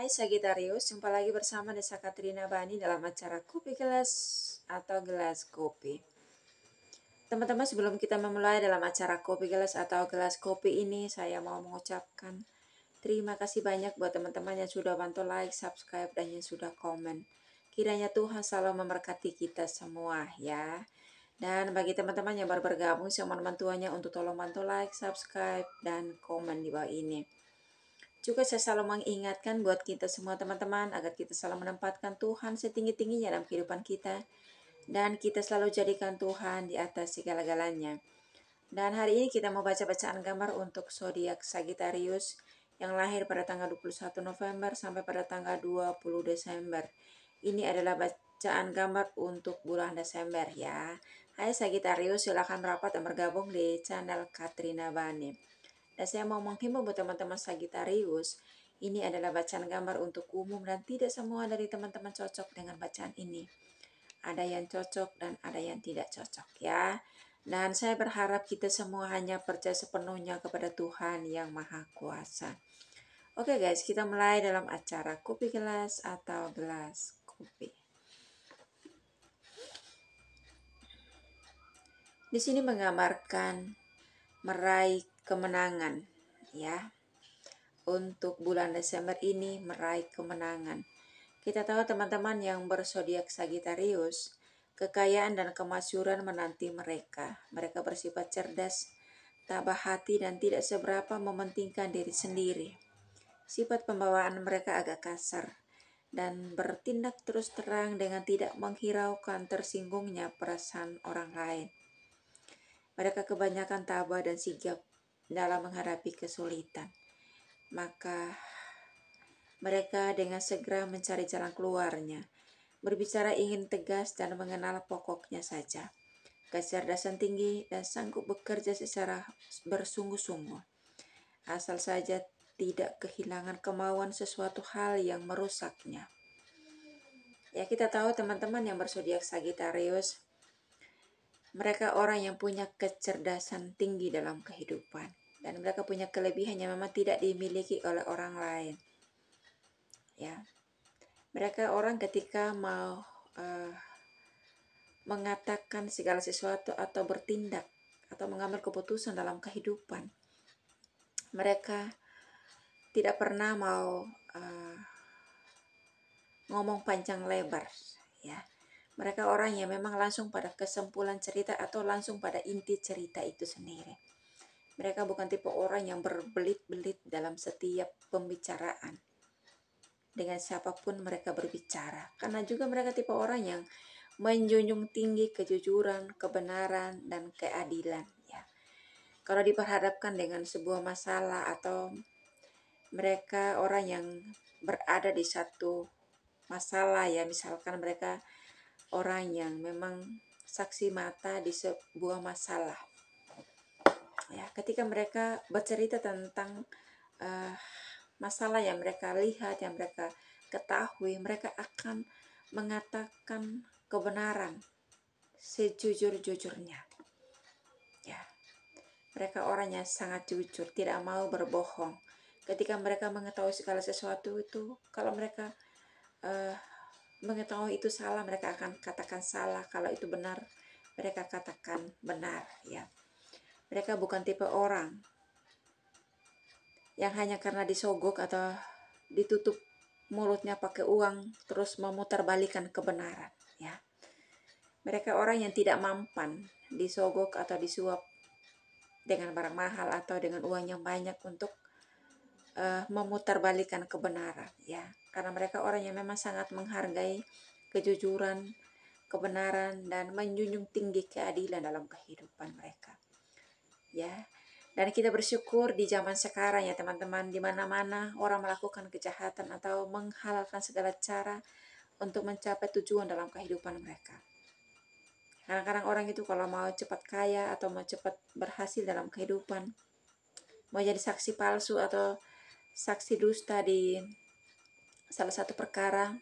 Hai Sagittarius, jumpa lagi bersama Desa Katrina Bani dalam acara Kopi Gelas atau Gelas Kopi. Teman-teman, sebelum kita memulai dalam acara Kopi Gelas atau Gelas Kopi ini, saya mau mengucapkan terima kasih banyak buat teman-teman yang sudah bantu like, subscribe, dan yang sudah komen. Kiranya Tuhan selalu memberkati kita semua ya. Dan bagi teman-teman yang baru bergabung, saya mohon bantuannya untuk tolong bantu like, subscribe, dan komen di bawah ini. Juga saya selalu mengingatkan buat kita semua teman-teman agar kita selalu menempatkan Tuhan setinggi-tingginya dalam kehidupan kita. Dan kita selalu jadikan Tuhan di atas segala-galanya. Dan hari ini kita mau baca bacaan gambar untuk zodiak Sagittarius yang lahir pada tanggal 21 November sampai pada tanggal 20 Desember. Ini adalah bacaan gambar untuk bulan Desember ya. Hai Sagittarius, silakan merapat dan bergabung di channel Katrina Bani. Dan saya mau menghimbau buat teman-teman Sagittarius, ini adalah bacaan gambar untuk umum dan tidak semua dari teman-teman cocok dengan bacaan ini. Ada yang cocok dan ada yang tidak cocok ya. Dan saya berharap kita semua hanya percaya sepenuhnya kepada Tuhan yang Maha Kuasa. Oke guys, kita mulai dalam acara Kopi Gelas atau Gelas Kopi. Di sini menggambarkan meraih kemenangan ya. Untuk bulan Desember ini meraih kemenangan. Kita tahu teman-teman yang berzodiak Sagittarius, kekayaan dan kemasyhuran menanti mereka. Mereka bersifat cerdas, tabah hati dan tidak seberapa mementingkan diri sendiri. Sifat pembawaan mereka agak kasar dan bertindak terus terang dengan tidak menghiraukan tersinggungnya perasaan orang lain. Mereka kebanyakan tabah dan sigap dalam menghadapi kesulitan. Maka mereka dengan segera mencari jalan keluarnya. Berbicara ingin tegas dan mengenal pokoknya saja. Kecerdasan tinggi dan sanggup bekerja secara bersungguh-sungguh. Asal saja tidak kehilangan kemauan sesuatu hal yang merusaknya. Ya, kita tahu teman-teman yang berzodiak Sagittarius, mereka orang yang punya kecerdasan tinggi dalam kehidupan. Dan mereka punya kelebihan yang memang tidak dimiliki oleh orang lain. Ya, mereka orang ketika mau mengatakan segala sesuatu atau bertindak atau mengambil keputusan dalam kehidupan, mereka tidak pernah mau ngomong panjang lebar. Ya, mereka orang yang memang langsung pada kesimpulan cerita atau langsung pada inti cerita itu sendiri. Mereka bukan tipe orang yang berbelit-belit dalam setiap pembicaraan. Dengan siapapun mereka berbicara. Karena juga mereka tipe orang yang menjunjung tinggi kejujuran, kebenaran, dan keadilan. Ya. Kalau diperhadapkan dengan sebuah masalah atau mereka orang yang berada di satu masalah ya, misalkan mereka orang yang memang saksi mata di sebuah masalah. Ya, ketika mereka bercerita tentang masalah yang mereka lihat, yang mereka ketahui, mereka akan mengatakan kebenaran sejujur-jujurnya. Ya, mereka orang yang sangat jujur, tidak mau berbohong. Ketika mereka mengetahui segala sesuatu itu, kalau mereka mengetahui itu salah, mereka akan katakan salah. Kalau itu benar, mereka katakan benar. Ya, mereka bukan tipe orang yang hanya karena disogok atau ditutup mulutnya pakai uang terus memutarbalikkan kebenaran. Ya, mereka orang yang tidak mampan disogok atau disuap dengan barang mahal atau dengan uang yang banyak untuk memutarbalikkan kebenaran. Ya, karena mereka orang yang memang sangat menghargai kejujuran, kebenaran, dan menjunjung tinggi keadilan dalam kehidupan mereka. Ya, dan kita bersyukur di zaman sekarang ya teman-teman, di mana-mana orang melakukan kejahatan atau menghalalkan segala cara untuk mencapai tujuan dalam kehidupan mereka. Kadang-kadang orang itu kalau mau cepat kaya atau mau cepat berhasil dalam kehidupan, mau jadi saksi palsu atau saksi dusta di salah satu perkara,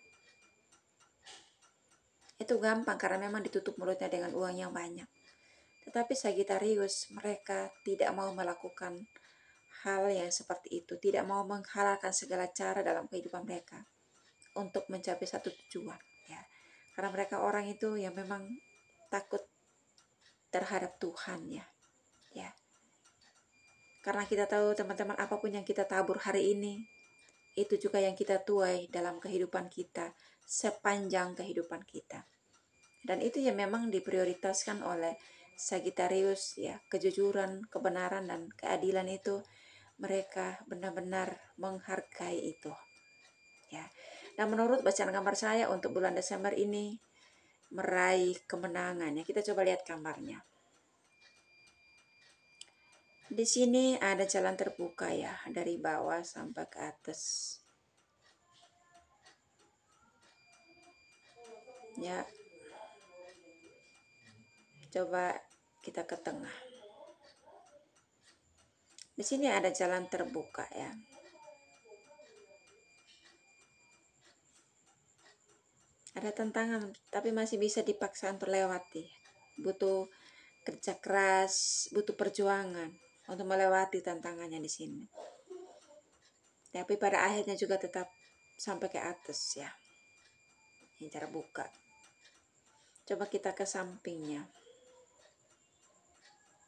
itu gampang karena memang ditutup mulutnya dengan uang yang banyak. Tetapi Sagittarius, mereka tidak mau melakukan hal yang seperti itu, tidak mau menghalalkan segala cara dalam kehidupan mereka untuk mencapai satu tujuan, ya. Karena mereka orang itu yang memang takut terhadap Tuhan, ya. Karena kita tahu teman-teman, apapun yang kita tabur hari ini, itu juga yang kita tuai dalam kehidupan kita sepanjang kehidupan kita. Dan itu yang memang diprioritaskan oleh Sagittarius, ya. Kejujuran, kebenaran, dan keadilan itu mereka benar-benar menghargai itu, ya. Dan menurut bacaan gambar saya untuk bulan Desember ini meraih kemenangan, ya. Kita coba lihat gambarnya. Di sini ada jalan terbuka, ya, dari bawah sampai ke atas. Ya. Coba kita ke tengah. Di sini ada jalan terbuka, ya. Ada tantangan, tapi masih bisa dipaksa untuk lewati. Butuh kerja keras, butuh perjuangan untuk melewati tantangannya di sini. Tapi pada akhirnya juga tetap sampai ke atas, ya. Ini cara buka. Coba kita ke sampingnya.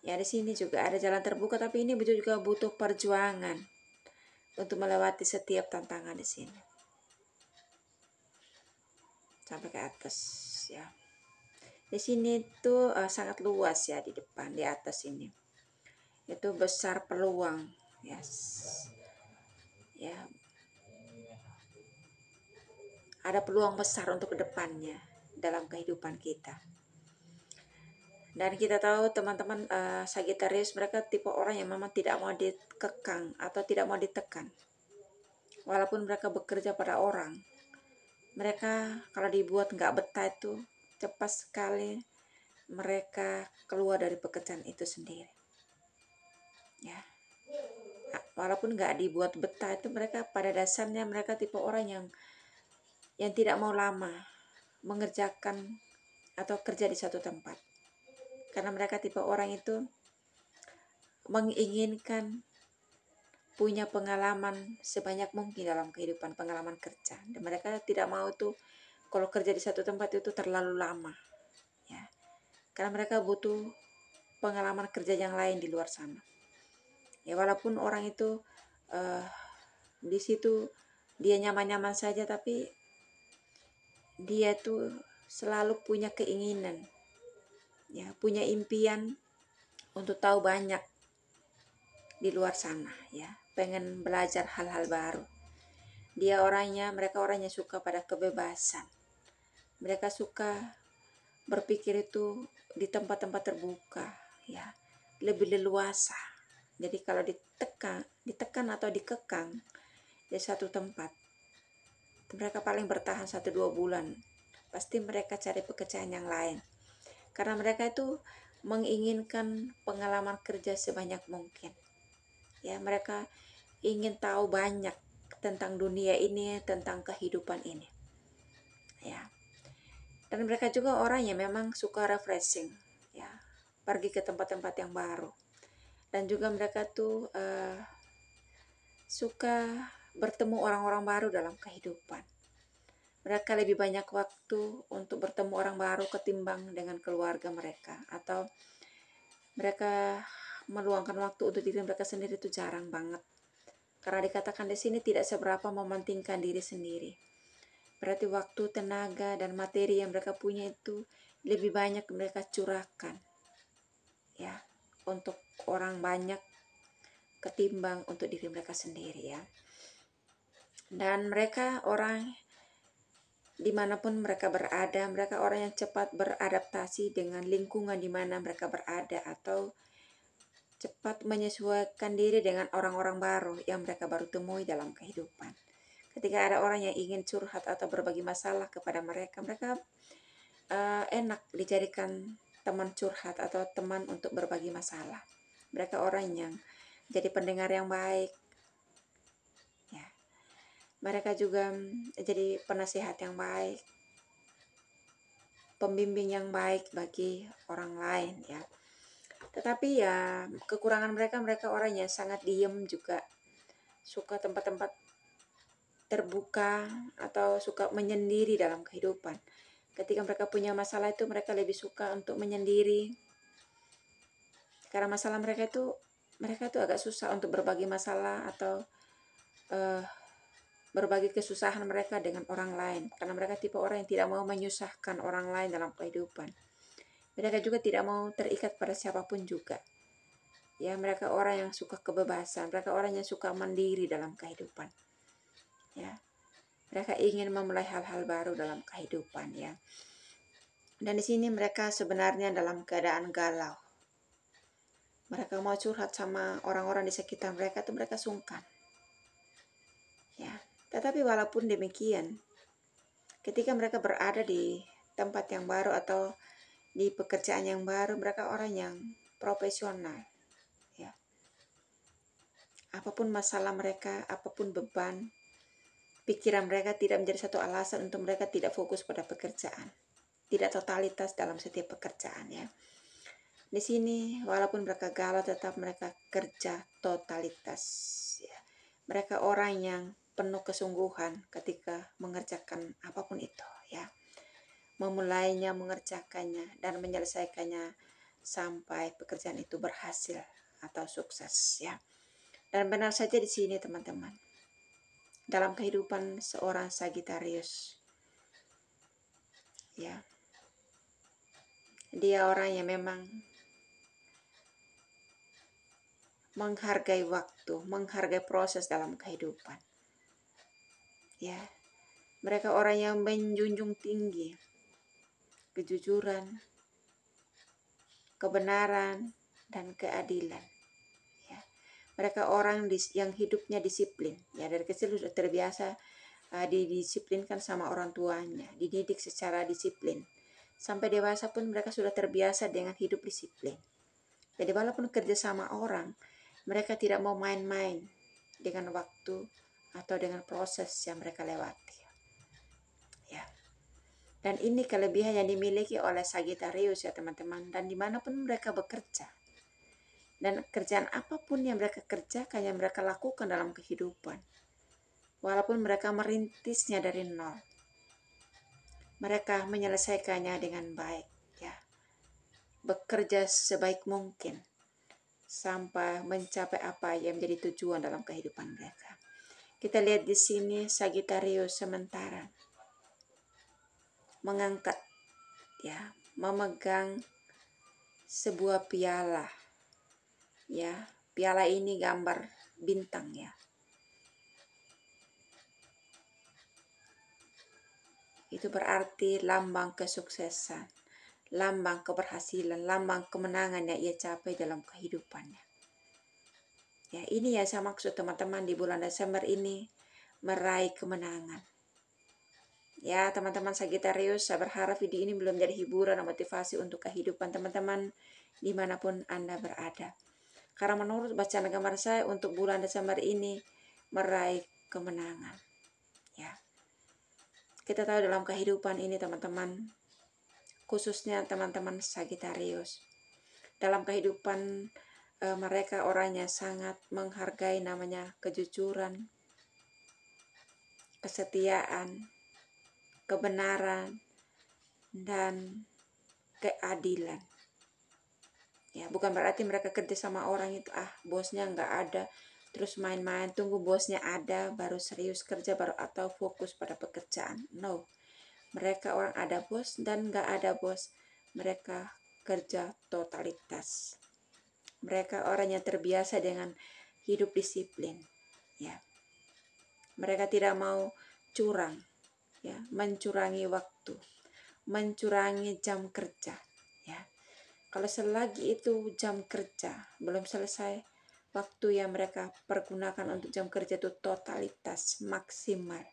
Ya, di sini juga ada jalan terbuka, tapi ini juga butuh perjuangan untuk melewati setiap tantangan di sini. Sampai ke atas, ya. Di sini tuh sangat luas, ya, di depan, di atas ini. Itu besar peluang, yes. Ya. Ada peluang besar untuk kedepannya dalam kehidupan kita. Dan kita tahu teman-teman, Sagittarius mereka tipe orang yang memang tidak mau dikekang atau tidak mau ditekan. Walaupun mereka bekerja pada orang, mereka kalau dibuat nggak betah itu cepat sekali mereka keluar dari pekerjaan itu sendiri, ya. Walaupun nggak dibuat betah itu, mereka pada dasarnya mereka tipe orang yang tidak mau lama mengerjakan atau kerja di satu tempat, karena mereka tipe orang itu menginginkan punya pengalaman sebanyak mungkin dalam kehidupan, pengalaman kerja. Dan mereka tidak mau tuh kalau kerja di satu tempat itu terlalu lama, ya. Karena mereka butuh pengalaman kerja yang lain di luar sana. Ya, walaupun orang itu di situ dia nyaman-nyaman saja, tapi dia tuh selalu punya keinginan, ya, punya impian untuk tahu banyak di luar sana, ya, pengen belajar hal-hal baru. Mereka orangnya suka pada kebebasan. Mereka suka berpikir itu di tempat-tempat terbuka, ya, lebih leluasa. Jadi kalau ditekan atau dikekang di satu tempat, mereka paling bertahan 1-2 bulan. Pasti mereka cari pekerjaan yang lain. Karena mereka itu menginginkan pengalaman kerja sebanyak mungkin. Ya, mereka ingin tahu banyak tentang dunia ini, tentang kehidupan ini. Ya. Dan mereka juga orang yang memang suka refreshing, ya, pergi ke tempat-tempat yang baru. Dan juga mereka tuh suka bertemu orang-orang baru dalam kehidupan. Mereka lebih banyak waktu untuk bertemu orang baru ketimbang dengan keluarga mereka, atau mereka meluangkan waktu untuk diri mereka sendiri itu jarang banget. Karena dikatakan di sini tidak seberapa mementingkan diri sendiri. Berarti waktu, tenaga, dan materi yang mereka punya itu lebih banyak mereka curahkan, ya, untuk orang banyak ketimbang untuk diri mereka sendiri, ya. Dan mereka orang dimanapun mereka berada, mereka orang yang cepat beradaptasi dengan lingkungan di mana mereka berada, atau cepat menyesuaikan diri dengan orang-orang baru yang mereka baru temui dalam kehidupan. Ketika ada orang yang ingin curhat atau berbagi masalah kepada mereka, mereka enak dijadikan teman curhat atau teman untuk berbagi masalah. Mereka orang yang jadi pendengar yang baik, ya. Mereka juga jadi penasihat yang baik, pembimbing yang baik bagi orang lain, ya. Tetapi ya kekurangan mereka orang yang sangat diem juga, suka tempat-tempat terbuka atau suka menyendiri dalam kehidupan. Ketika mereka punya masalah itu mereka lebih suka untuk menyendiri. Karena masalah mereka itu agak susah untuk berbagi masalah atau berbagi kesusahan mereka dengan orang lain. Karena mereka tipe orang yang tidak mau menyusahkan orang lain dalam kehidupan. Mereka juga tidak mau terikat pada siapapun juga. Ya, mereka orang yang suka kebebasan, mereka orang yang suka mandiri dalam kehidupan. Ya. Mereka ingin memulai hal-hal baru dalam kehidupan, ya. Dan di sini mereka sebenarnya dalam keadaan galau. Mereka mau curhat sama orang-orang di sekitar mereka itu mereka sungkan. Ya. Tetapi walaupun demikian, ketika mereka berada di tempat yang baru atau di pekerjaan yang baru, mereka orang yang profesional. Ya. Apapun masalah mereka, apapun beban, pikiran mereka tidak menjadi satu alasan untuk mereka tidak fokus pada pekerjaan. Tidak totalitas dalam setiap pekerjaan, ya. Di sini walaupun mereka galau tetap mereka kerja totalitas, ya. Mereka orang yang penuh kesungguhan ketika mengerjakan apapun itu, ya. Memulainya, mengerjakannya dan menyelesaikannya sampai pekerjaan itu berhasil atau sukses, ya. Dan benar saja di sini teman-teman. Dalam kehidupan seorang Sagittarius, ya. Dia orang yang memang menghargai waktu, menghargai proses dalam kehidupan. Ya. Mereka orang yang menjunjung tinggi kejujuran, kebenaran, dan keadilan. Ya. Mereka orang yang hidupnya disiplin. Ya, dari kecil sudah terbiasa didisiplinkan sama orang tuanya, dididik secara disiplin. Sampai dewasa pun mereka sudah terbiasa dengan hidup disiplin. Jadi walaupun kerja sama orang, mereka tidak mau main-main dengan waktu atau dengan proses yang mereka lewati. Ya. Dan ini kelebihan yang dimiliki oleh Sagittarius, ya teman-teman. Dan dimanapun mereka bekerja. Dan kerjaan apapun yang mereka kerjakan, yang mereka lakukan dalam kehidupan. Walaupun mereka merintisnya dari nol, mereka menyelesaikannya dengan baik, ya. Bekerja sebaik mungkin sampai mencapai apa yang menjadi tujuan dalam kehidupan mereka. Kita lihat di sini Sagittarius sementara mengangkat, ya, memegang sebuah piala, ya. Piala ini gambar bintang, ya. Itu berarti lambang kesuksesan, lambang keberhasilan, lambang kemenangan yang ia capai dalam kehidupannya. Ya, ini yang saya maksud teman-teman di bulan Desember ini, meraih kemenangan. Ya, teman-teman Sagittarius, saya berharap video ini belum jadi hiburan dan motivasi untuk kehidupan teman-teman dimanapun Anda berada. Karena menurut bacaan gambar saya untuk bulan Desember ini, meraih kemenangan. Ya. Kita tahu dalam kehidupan ini teman-teman, khususnya teman-teman Sagittarius, dalam kehidupan mereka orangnya sangat menghargai namanya kejujuran, kesetiaan, kebenaran, dan keadilan. Ya, bukan berarti mereka kerja sama orang itu bosnya nggak ada, terus main-main tunggu bosnya ada baru serius kerja baru atau fokus pada pekerjaan. No, mereka orang ada bos dan nggak ada bos, mereka kerja totalitas. Mereka orang yang terbiasa dengan hidup disiplin, ya. Mereka tidak mau curang, ya, mencurangi waktu, mencurangi jam kerja, ya. Kalau selagi itu jam kerja belum selesai, waktu yang mereka pergunakan untuk jam kerja itu totalitas maksimal,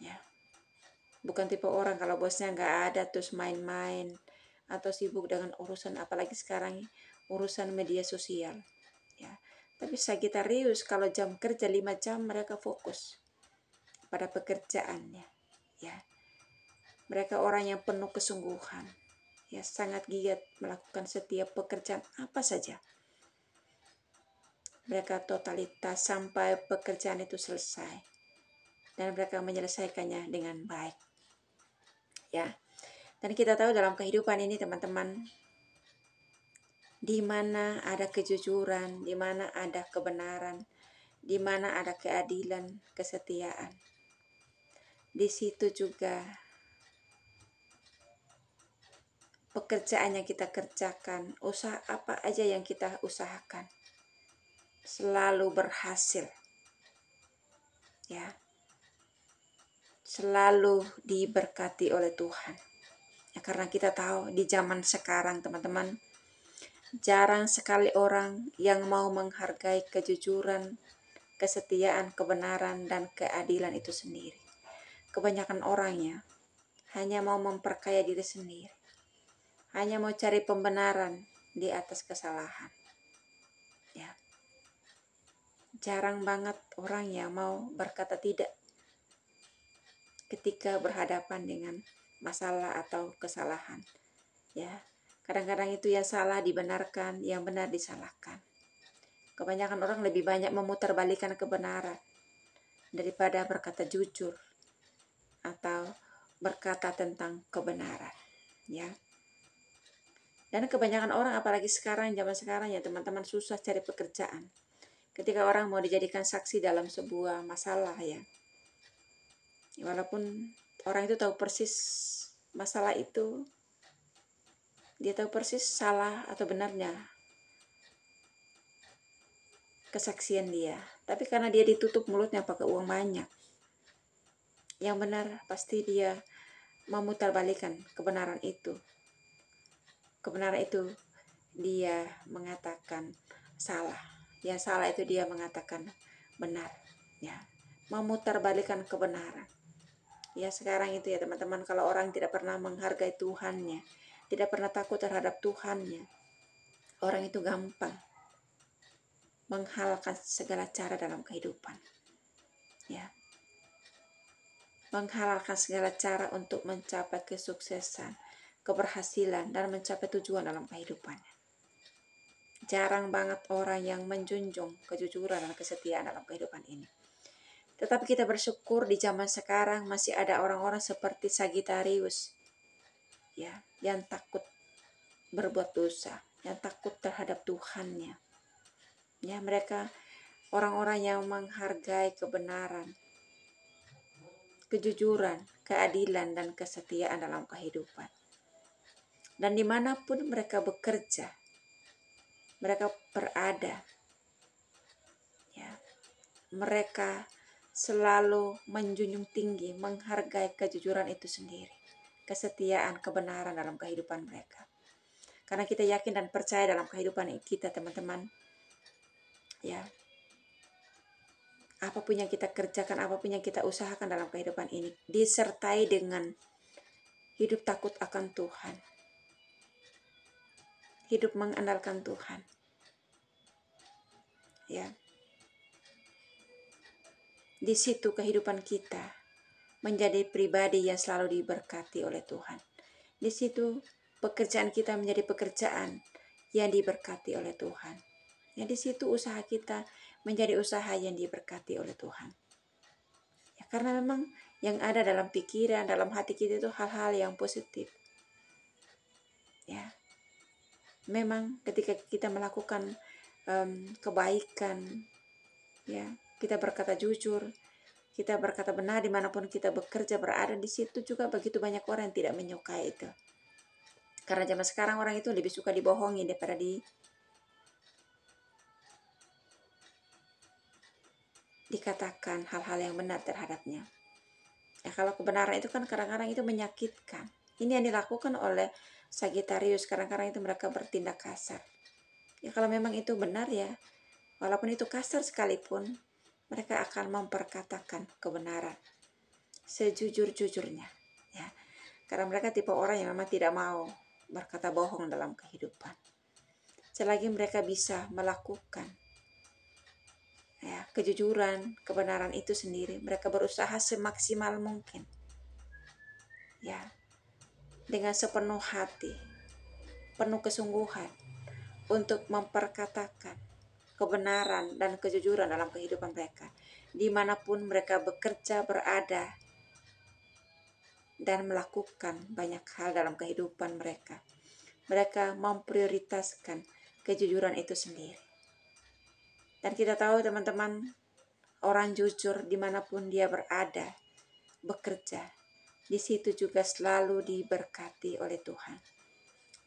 ya. Bukan tipe orang kalau bosnya nggak ada terus main-main atau sibuk dengan urusan, apalagi sekarang urusan media sosial, ya. Tapi Sagittarius kalau jam kerja 5 jam mereka fokus pada pekerjaannya, ya. Mereka orang yang penuh kesungguhan, ya sangat giat melakukan setiap pekerjaan apa saja. Mereka totalitas sampai pekerjaan itu selesai dan mereka menyelesaikannya dengan baik. Ya. Dan kita tahu dalam kehidupan ini teman-teman, di mana ada kejujuran, di mana ada kebenaran, di mana ada keadilan, kesetiaan. Di situ juga pekerjaan yang kita kerjakan, usaha apa aja yang kita usahakan, selalu berhasil. Ya. Selalu diberkati oleh Tuhan. Ya, karena kita tahu di zaman sekarang teman-teman, jarang sekali orang yang mau menghargai kejujuran, kesetiaan, kebenaran, dan keadilan itu sendiri. Kebanyakan orangnya hanya mau memperkaya diri sendiri. Hanya mau cari pembenaran di atas kesalahan. Ya. Jarang banget orang yang mau berkata tidak ketika berhadapan dengan masalah atau kesalahan. Ya, kadang-kadang itu yang salah dibenarkan, yang benar disalahkan. Kebanyakan orang lebih banyak memutarbalikkan kebenaran daripada berkata jujur atau berkata tentang kebenaran. Ya. Dan kebanyakan orang, apalagi sekarang, zaman sekarang ya teman-teman, susah cari pekerjaan. Ketika orang mau dijadikan saksi dalam sebuah masalah ya, walaupun orang itu tahu persis masalah itu, dia tahu persis salah atau benarnya kesaksian dia, tapi karena dia ditutup mulutnya pakai uang banyak, yang benar pasti dia memutarbalikkan kebenaran itu. Kebenaran itu dia mengatakan salah, yang salah itu dia mengatakan benar. Ya, memutarbalikkan kebenaran. Ya, sekarang itu ya teman-teman, kalau orang tidak pernah menghargai Tuhannya, tidak pernah takut terhadap Tuhannya, orang itu gampang menghalalkan segala cara dalam kehidupan. Ya. Menghalalkan segala cara untuk mencapai kesuksesan, keberhasilan, dan mencapai tujuan dalam kehidupannya. Jarang banget orang yang menjunjung kejujuran dan kesetiaan dalam kehidupan ini. Tetapi kita bersyukur di zaman sekarang masih ada orang-orang seperti Sagittarius, ya, yang takut berbuat dosa, yang takut terhadap Tuhannya. Ya, mereka orang-orang yang menghargai kebenaran, kejujuran, keadilan, dan kesetiaan dalam kehidupan. Dan dimanapun mereka bekerja, mereka berada, ya, mereka selalu menjunjung tinggi, menghargai kejujuran itu sendiri, kesetiaan, kebenaran dalam kehidupan mereka. Karena kita yakin dan percaya dalam kehidupan kita teman-teman, ya, apapun yang kita kerjakan, apapun yang kita usahakan dalam kehidupan ini, disertai dengan hidup takut akan Tuhan, hidup mengandalkan Tuhan. Ya. Di situ kehidupan kita menjadi pribadi yang selalu diberkati oleh Tuhan. Di situ pekerjaan kita menjadi pekerjaan yang diberkati oleh Tuhan. Ya, di situ usaha kita menjadi usaha yang diberkati oleh Tuhan. Ya, karena memang yang ada dalam pikiran, dalam hati kita itu hal-hal yang positif. Ya. Memang ketika kita melakukan kebaikan, ya, kita berkata jujur, kita berkata benar dimanapun kita bekerja berada, di situ juga begitu banyak orang yang tidak menyukai itu. Karena zaman sekarang orang itu lebih suka dibohongi daripada dikatakan hal-hal yang benar terhadapnya. Ya, kalau kebenaran itu kan kadang-kadang itu menyakitkan. Ini yang dilakukan oleh Sagittarius, kadang-kadang itu mereka bertindak kasar. Ya, kalau memang itu benar ya, walaupun itu kasar sekalipun, mereka akan memperkatakan kebenaran sejujur-jujurnya. Ya, karena mereka tipe orang yang memang tidak mau berkata bohong dalam kehidupan. Selagi mereka bisa melakukan ya, kejujuran, kebenaran itu sendiri, mereka berusaha semaksimal mungkin. Ya, dengan sepenuh hati, penuh kesungguhan untuk memperkatakan kebenaran dan kejujuran dalam kehidupan mereka. Dimanapun mereka bekerja, berada, dan melakukan banyak hal dalam kehidupan mereka. Mereka memprioritaskan kejujuran itu sendiri. Dan kita tahu teman-teman, orang jujur dimanapun dia berada, bekerja, di situ juga selalu diberkati oleh Tuhan.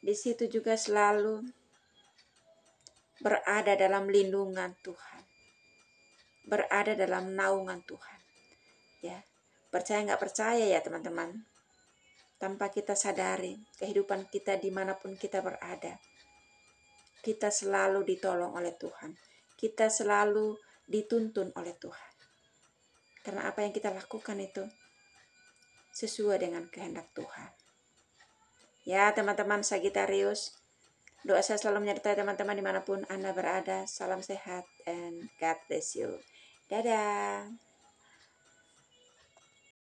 Di situ juga selalu berada dalam lindungan Tuhan, berada dalam naungan Tuhan. Ya, percaya nggak percaya ya teman-teman, tanpa kita sadari kehidupan kita dimanapun kita berada, kita selalu ditolong oleh Tuhan, kita selalu dituntun oleh Tuhan. Karena apa yang kita lakukan itu sesuai dengan kehendak Tuhan. Ya teman-teman Sagittarius, doa saya selalu menyertai teman-teman dimanapun Anda berada. Salam sehat and God bless you. Dadah.